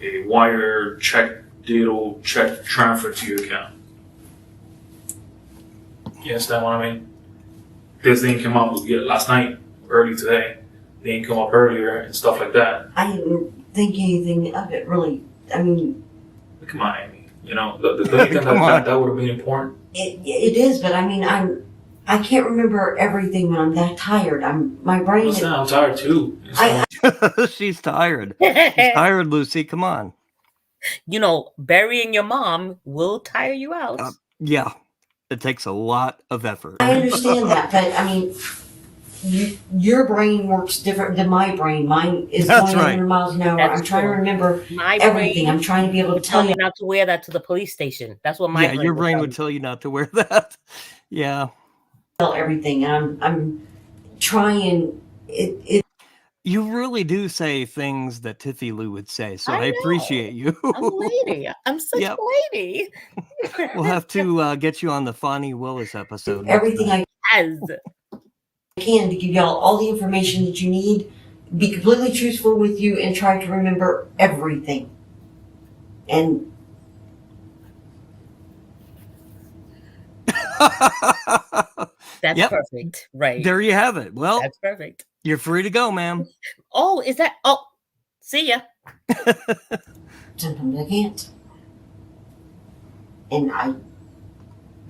a wire check deal, check transfer to your account. You understand what I mean? This didn't come up last night, early today. They didn't come up earlier and stuff like that. I didn't think anything of it, really. I mean... Come on, Amy. The thing that would have been important. It is, but I mean, I can't remember everything when I'm that tired. My brain... Listen, I'm tired too. She's tired. She's tired, Lucy. Come on. Burying your mom will tire you out. Yeah. It takes a lot of effort. I understand that, but I mean, your brain works different than my brain. Mine is That's going right. 100 miles an hour. That's I'm trying to true. remember My everything. brain I'm trying to be able to would tell you. not to wear that to the police station. That's what my Yeah, brain your would brain tell would me. tell you not to wear that. Yeah. Everything, and I'm trying. You really do say things that Tiffie Lou would say, so I I know. appreciate you. I'm a lady. I'm such Yep. a lady. We'll have to get you on the Fonnie Willis episode. next Everything time. I can to give y'all all the information that you need, be completely truthful with you, and try to remember everything. And That's Yep. perfect. Right. There you have it. Well, That's perfect. you're free to go, ma'am. Oh, is that? Oh, see ya. Sometimes I can't. And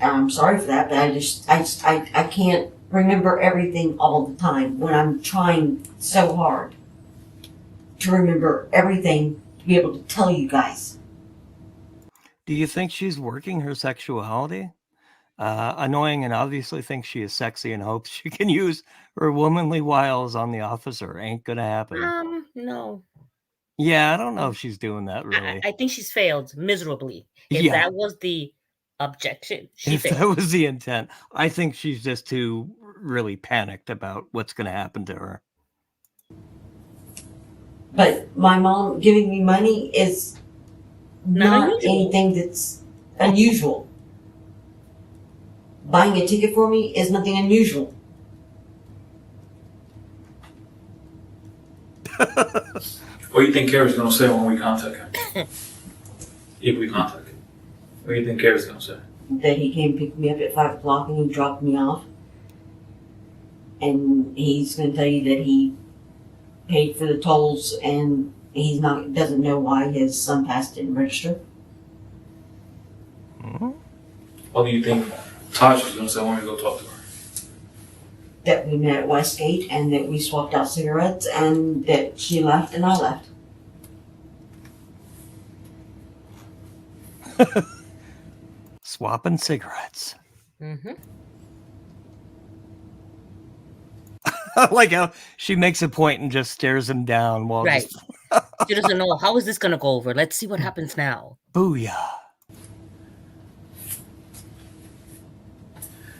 I'm sorry for that, but I can't remember everything all the time when I'm trying so hard to remember everything to be able to tell you guys. Do you think she's working her sexuality? Annoying and obviously thinks she is sexy and hopes she can use her womanly wiles on the officer. Ain't gonna happen. No. Yeah, I don't know if she's doing that really. I think she's failed miserably. If Yeah. that was the objection, she If that failed. was the intent, I think she's just too really panicked about what's going to happen to her. But my mom giving me money is not unusual. anything that's unusual. Buying a ticket for me is nothing unusual. What do you think Carrie's gonna say when we contact him? If we contact him, what do you think Carrie's gonna say? That he came pick me up at 5 o'clock and he dropped me off. And he's going to tell you that he paid for the tolls and doesn't know why his son pass didn't register. Mhm. What do you think Tasha's gonna say when we go talk to her? That we met at Westgate and that we swapped out cigarettes and that she left and I left. Swapping cigarettes. Mm-hmm. I like how she makes a point and just stares him down while Right. just She doesn't know how is this gonna go over. Let's see what happens now. booyah.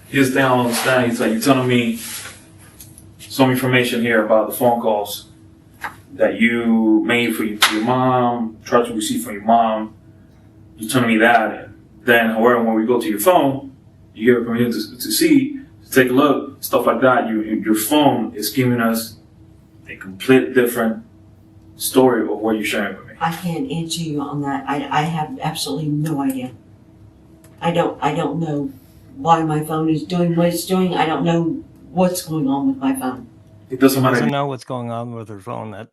Here's the thing I don't understand. He's like, you're telling me some information here about the phone calls that you made for your mom, tried to receive from your mom. You're telling me that. And then, however, when we go to your phone, you give permission to see, to take a look, stuff like that. Your phone is giving us a complete different story of what you're sharing with me. I can't answer you on that. I have absolutely no idea. I don't know why my phone is doing what it's doing. I don't know what's going on with my phone. It doesn't matter. Doesn't know what's going on with her phone. That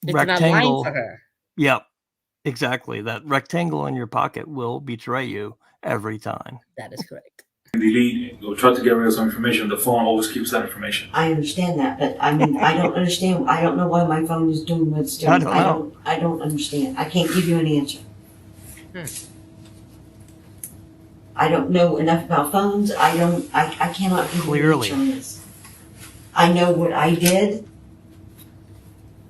It's not lying rectangle. for her. Yep, exactly. That rectangle in your pocket will betray you every time. That is correct. Delete or try to get rid of some information. The phone always keeps that information. I understand that, but I mean, I don't understand. I don't know why my phone is doing what it's doing. I don't know. I don't understand. I can't give you an answer. I don't know enough about phones. I cannot give Clearly. you an answer on this. I know what I did.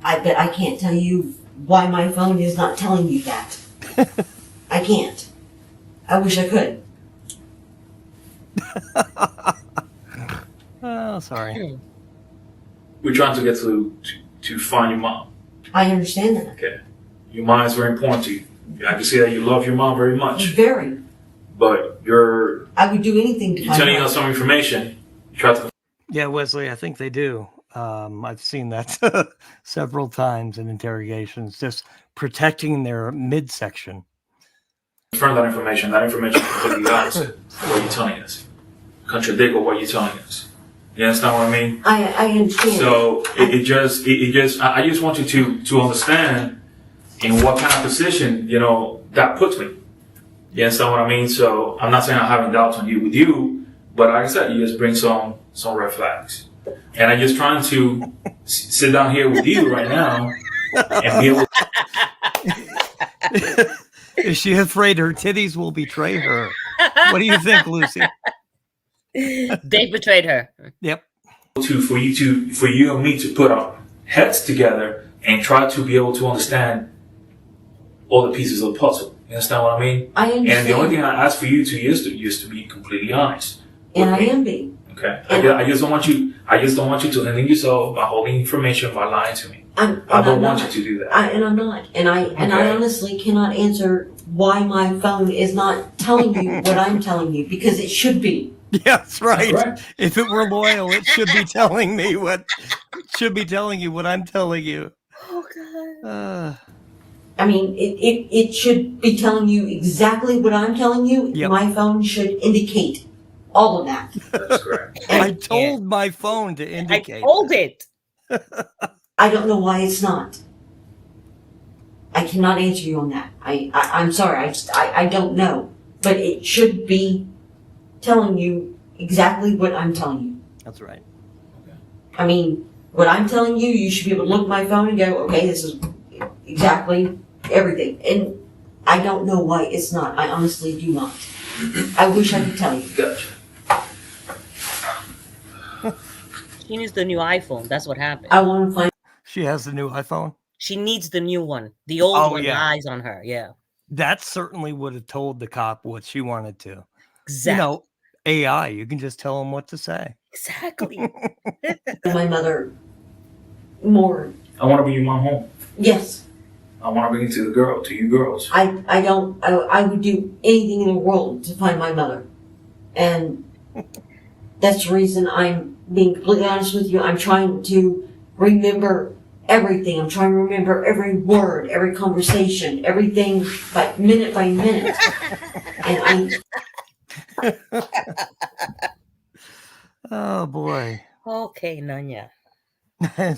But I can't tell you why my phone is not telling you that. I can't. I wish I could. Oh, sorry. We're trying to get to find your mom. I understand that. Okay. Your mom is very important to you. I can see that you love your mom very much. Very. But I would do anything to you're find telling out. us some information. You try to Yeah, Wesley, I think they do. I've seen that several times in interrogations, just protecting their midsection. confirm that information. That information is completely opposite of what you're telling us. Contradict with what you're telling us. You understand what I mean? I understand. So I just want you to understand in what kind of position, that puts me. You understand what I mean? So I'm not saying I'm having doubts on you with you, but like I said, you just bring some red flags. And I'm just trying to sit down here with you right now and be able Is she afraid her titties will betray her? What do you think, Lucy? They betrayed her. Yep. for you and me to put our heads together and try to be able to understand all the pieces of the puzzle. You understand what I mean? I understand. And the only thing I ask for you to is to be completely honest. And with I me. am being. Okay. I just don't want you to hinder yourself by holding information by lying to me. I don't want you to do that. I'm not. And I Okay. honestly cannot answer why my phone is not telling you what I'm telling you because it should be. Yeah, that's right. Correct. If it were loyal, it should be telling me what I'm telling you. Oh God. I mean, it should be telling you exactly what I'm telling you. Yep. My phone should indicate all of that. That's correct. I told my phone to indicate. I told it. I don't know why it's not. I cannot answer you on that. I'm sorry. I don't know. But it should be telling you exactly what I'm telling you. That's right. I mean, what I'm telling you, you should be able to look at my phone and go, okay, this is exactly everything. And I don't know why it's not. I honestly do not. I wish I could tell you. Gotcha. She needs the new iPhone. That's what happened. I want to find. She has the new iPhone. She needs the new one. The old one lies on her. Yeah. That certainly would have told the cop what she wanted to. Exactly. You know, AI, you can just tell them what to say. Exactly. My mother more. I want to bring your mom home. Yes. I want to bring it to you girls. I would do anything in the world to find my mother. And that's the reason I'm being completely honest with you. I'm trying to remember everything. I'm trying to remember every word, every conversation, everything by minute. And Oh, boy. Okay, Nanya.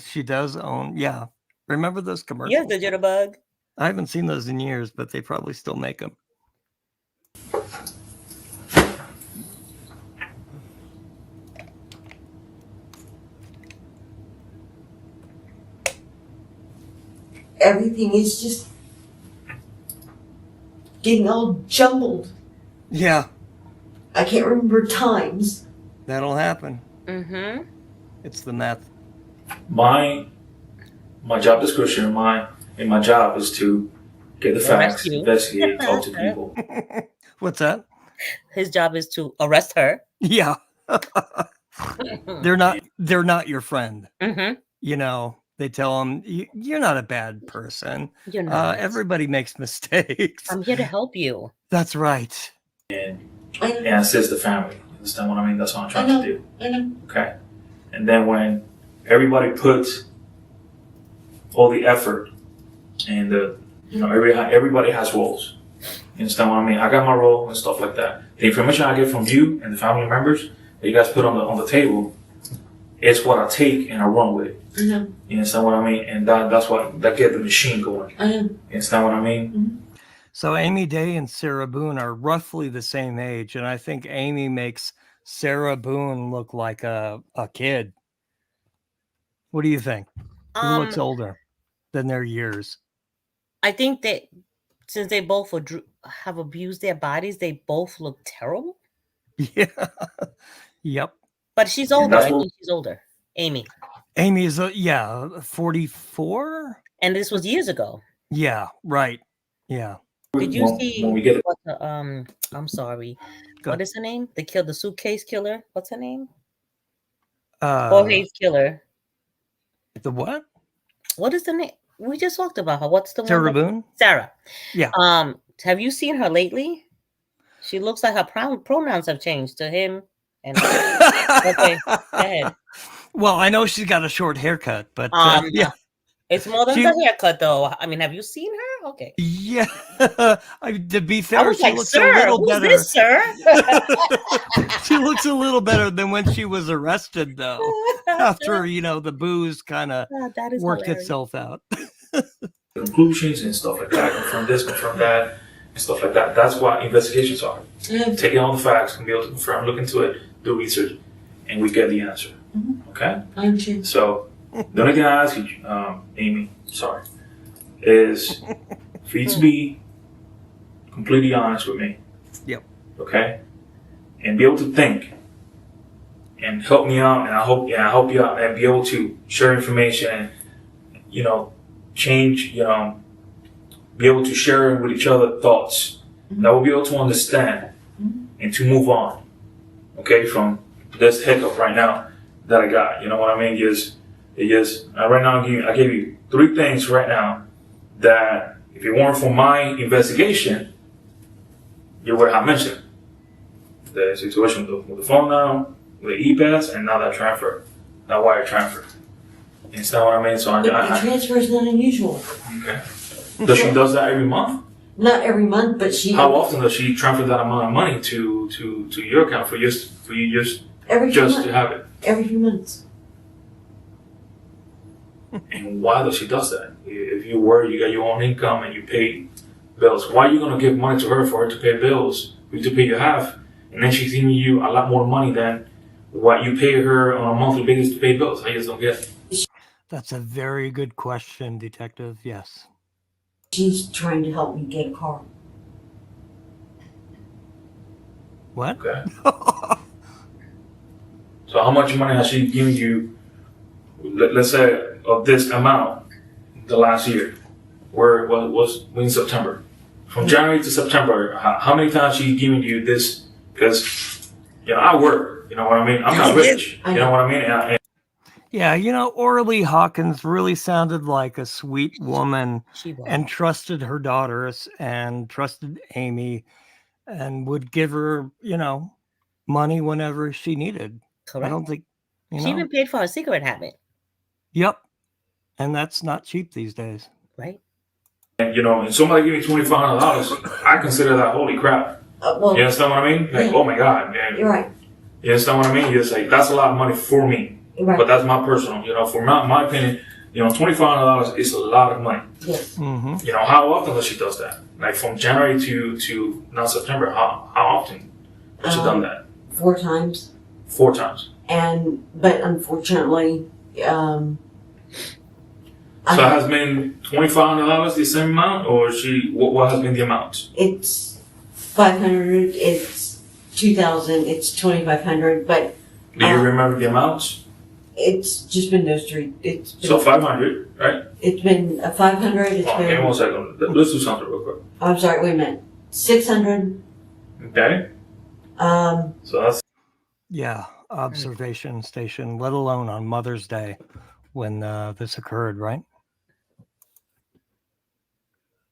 She does own, yeah. Remember those commercials? Yes, the jitterbug. I haven't seen those in years, but they probably still make them. everything is just getting all jumbled. Yeah, I can't remember times. that'll happen. Mm-hmm. It's the meth. My job description in my job is to get the facts, Rescue. investigate, talk to people. What's that? His job is to arrest her. Yeah. They're not your friend. Mm-hmm. You know, they tell them you're not a bad person. You're not. Everybody makes mistakes. I'm here to help you. That's right. And assist the family. Understand what I mean? That's what I'm trying to do. I know. Okay. And then when everybody puts all the effort and everybody has roles. You understand what I mean? I got my role and stuff like that. The information I get from you and the family members that you guys put on the table, it's what I take and I run with it. I know. You understand what I mean? And that's what that get the machine going. I know. You understand what I mean? Mm-hmm. So Amy Day and Sarah Boone are roughly the same age, and I think Amy makes Sarah Boone look like a kid. What do you think? Who looks older than their years? I think that since they both have abused their bodies, they both look terrible. Yeah. Yep. But she's older. I think she's older. Amy. Amy is 44. And this was years ago. Yeah. Right. Yeah. Did you see when we get what the, I'm sorry. Go What is her name? The suitcase killer. What's her name? Jorge's killer. The what? What is the name? We just talked about her. What's the Sarah one? Boone? Sarah. Yeah. Have you seen her lately? She looks like her pronouns have changed to him. And okay, go ahead. Well, I know she's got a short haircut, but yeah. It's more than the haircut, though. I mean, have you seen her? Okay. Yeah. To be fair, she looks sir, a little who's better. This, sir? She looks a little better than when she was arrested, though. After the booze kind of worked itself out. Conclusions and stuff like that, confirm this, confirm that, and stuff like that. That's what investigations are. Yeah. Taking all the facts and be able to confirm, look into it, do research, and we get the answer. Mm-hmm. Okay? I'm sure. So, the only thing I ask you, Amy, is for you to be completely honest with me. Yep. Okay? And be able to think and help me out, and I help you out, and be able to share information and, change, be able to share with each other thoughts that we'll be able to understand and to move on, okay, from this hiccup right now that I got. You know what I mean? Right now I gave you 3 things right now that if it weren't for my investigation, you would have mentioned. The situation with the phone now, with the e-pass, and now that wire transfer. You understand what I mean? So The transfer is not unusual. Okay. Does she does that every month? Not every month, but she. How often does she transfer that amount of money to your account for you just Every few months. to have it? Every few months. And why does she does that? If you got your own income and you pay bills, why are you gonna give money to her to pay bills? For you to pay your half, and then she's giving you a lot more money than what you pay her on a monthly basis to pay bills. I just don't get it. That's a very good question, Detective. Yes. She's trying to help me get a car. What? Okay. So how much money has she given you? Let's say of this amount the last year, where it was in September, from January to September. How many times she giving you this? Because I work. You know what I mean? I'm not rich. You know what I mean? Yeah, Orly Hawkins really sounded like a sweet woman and trusted her daughters and trusted Amy and would give her, money whenever she needed. Correct. I don't think, She even paid for her cigarette habit. Yep. And that's not cheap these days. Right. And, and somebody give me $2,500, I consider that holy crap. Well, You understand what I mean? Like, oh my God, man. you're right. You understand what I mean? You're just like, that's a lot of money for me. Right. But that's my personal, for my opinion, $2,500 is a lot of money. Yes. Mm-hmm. How often does she does that? Like from January to now September, how often has she done that? 4 times. 4 times. But unfortunately, So it has been $2,500 the same amount, or what has been the amount? it's 500. It's 2,000. It's 2,500. But Do you remember the amounts? it's just been those 3. It's been, So 500, right? It's been a 500. It's Okay, been. 1 second. Let's do something real quick. I'm sorry. Wait a minute. 600. Okay. So that's Yeah. Observation station, let alone on Mother's Day when this occurred, right?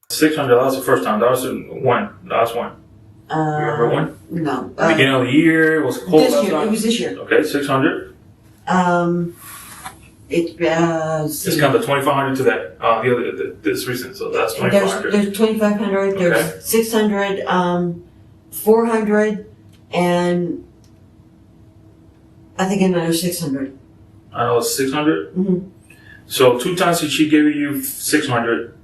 $600. That's the first time. That was when? Last one. You remember when? No. Beginning of the year. Was it cold This last year. time? It was this year. Okay, 600. It's kind of 2,500 to that. This recent, so that's 2,500. There's 2,500. Okay. There's 600. 400, and I think another 600. I know it's 600. Mm-hmm. So 2 times she gave you 600,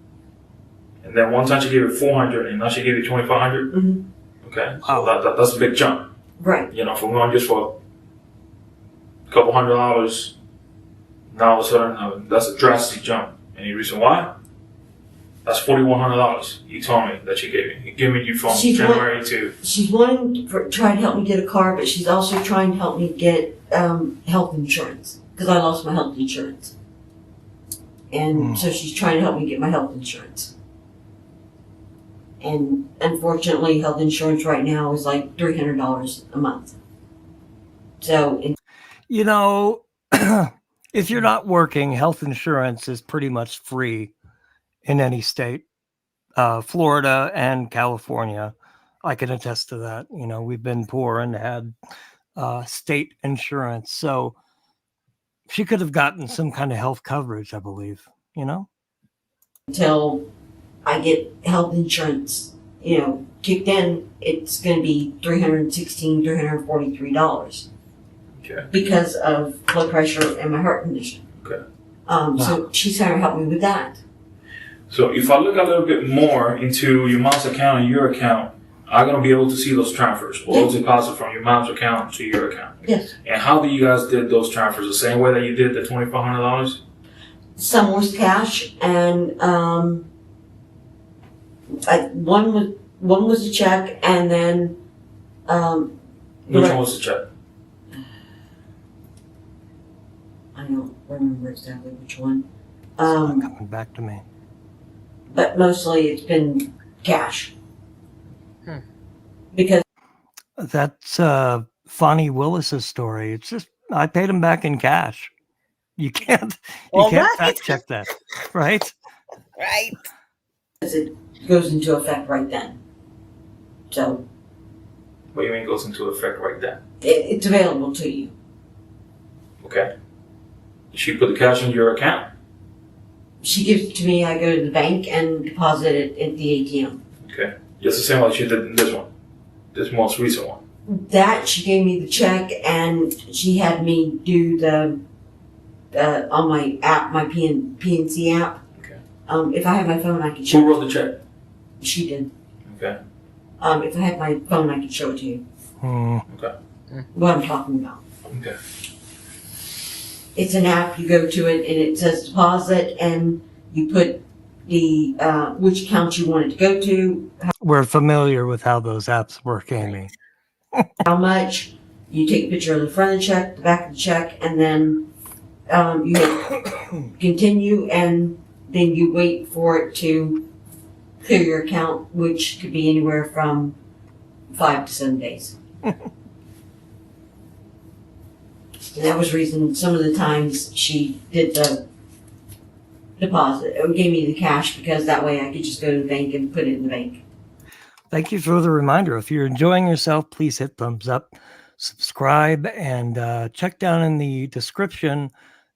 and then 1 time she gave you 400, and now she gave you 2,500. Mm-hmm. Okay, so that's a big jump. Right. From going just for a couple $100, now all of a sudden that's a drastic jump. Any reason why? That's $4,100. You told me that she gave you. He gave me you from January to. She's wanting to try to help me get a car, but she's also trying to help me get health insurance because I lost my health insurance, and so she's trying to help me get my health insurance. And unfortunately, health insurance right now is like $300 a month. So, if you're not working, health insurance is pretty much free in any state, Florida and California. I can attest to that. We've been poor and had state insurance. So she could have gotten some kind of health coverage, I believe, Until I get health insurance, kicked in, it's going to be $343. Okay. Because of blood pressure and my heart condition. Okay. So she's trying to help me with that. So if I look a little bit more into your mom's account and your account, I'm going to be able to see those transfers or those deposits from your mom's account to your account. Yes. And how do you guys did those transfers? The same way that you did the $2,500? Some was cash, and one was a check, and then Which one was the check? I don't remember exactly which one. It's not coming back to me. But mostly it's been cash. Because That's Fonnie Willis's story. It's just I paid him back in cash. You can't fact check that, right? Right. it goes into effect right then. So What do you mean goes into effect right then? it's available to you. Okay. She put the cash in your account? she gives it to me. I go to the bank and deposit it at the ATM. Okay. Just the same like she did in this one. This most recent one. That she gave me the check, and she had me do the on my app, my PNC app. Okay. If I had my phone, I could show. Who wrote the check? She did. Okay. If I had my phone, I could show it to you. Okay. What I'm talking about. Okay. It's an app. You go to it, and it says deposit, and you put the which account you want it to go to, We're familiar with how those apps work, Amy. how much. You take a picture of the front of the check, the back of the check, and then you hit continue, and then you wait for it to clear your account, which could be anywhere from 5 to 7 days. And that was the reason some of the times she did the deposit, or gave me the cash, because that way I could just go to the bank and put it in the bank. Thank you for the reminder. If you're enjoying yourself, please hit thumbs up, subscribe, and check down in the description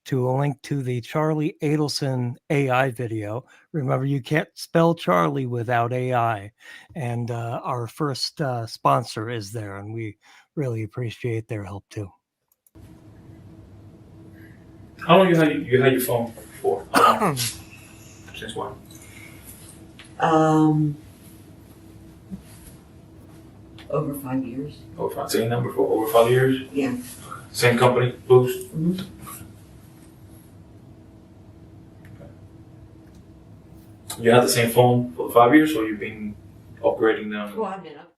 to a link to the Charlie Adelson AI video. Remember, you can't spell Charlie without AI. And our first sponsor is there, and we really appreciate their help too. How long you had your phone for? Since when? Over 5 years. Over 5. Same number for over 5 years? Yeah. Same company, Boost? Mhm. You had the same phone for 5 years, or you've been upgrading them? Well, I've been up.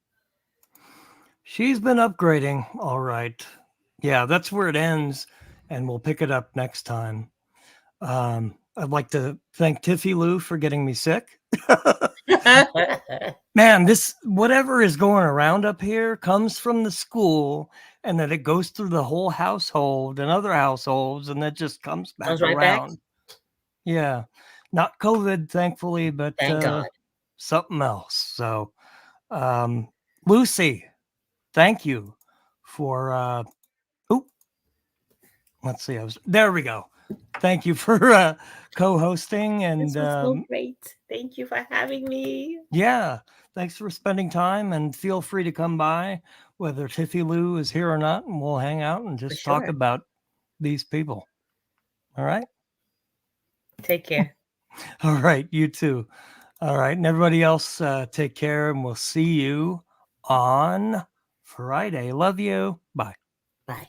She's been upgrading. All right. Yeah, that's where it ends, and we'll pick it up next time. I'd like to thank Tiffie Lou for getting me sick. Man, this whatever is going around up here comes from the school, and then it goes through the whole household and other households, and that just comes back Comes right back? around. Yeah, not COVID, thankfully, but Thank God. something else. So, Lucy, thank you for. Let's see. There we go. Thank you for co-hosting, and This was so great. Thank you for having me. yeah, thanks for spending time, and feel free to come by, whether Tiffie Lou is here or not, and we'll hang out and just talk sure. about these people. All right. Take care. All right. You too. All right. And everybody else, take care, and we'll see you on Friday. Love you. Bye. Bye.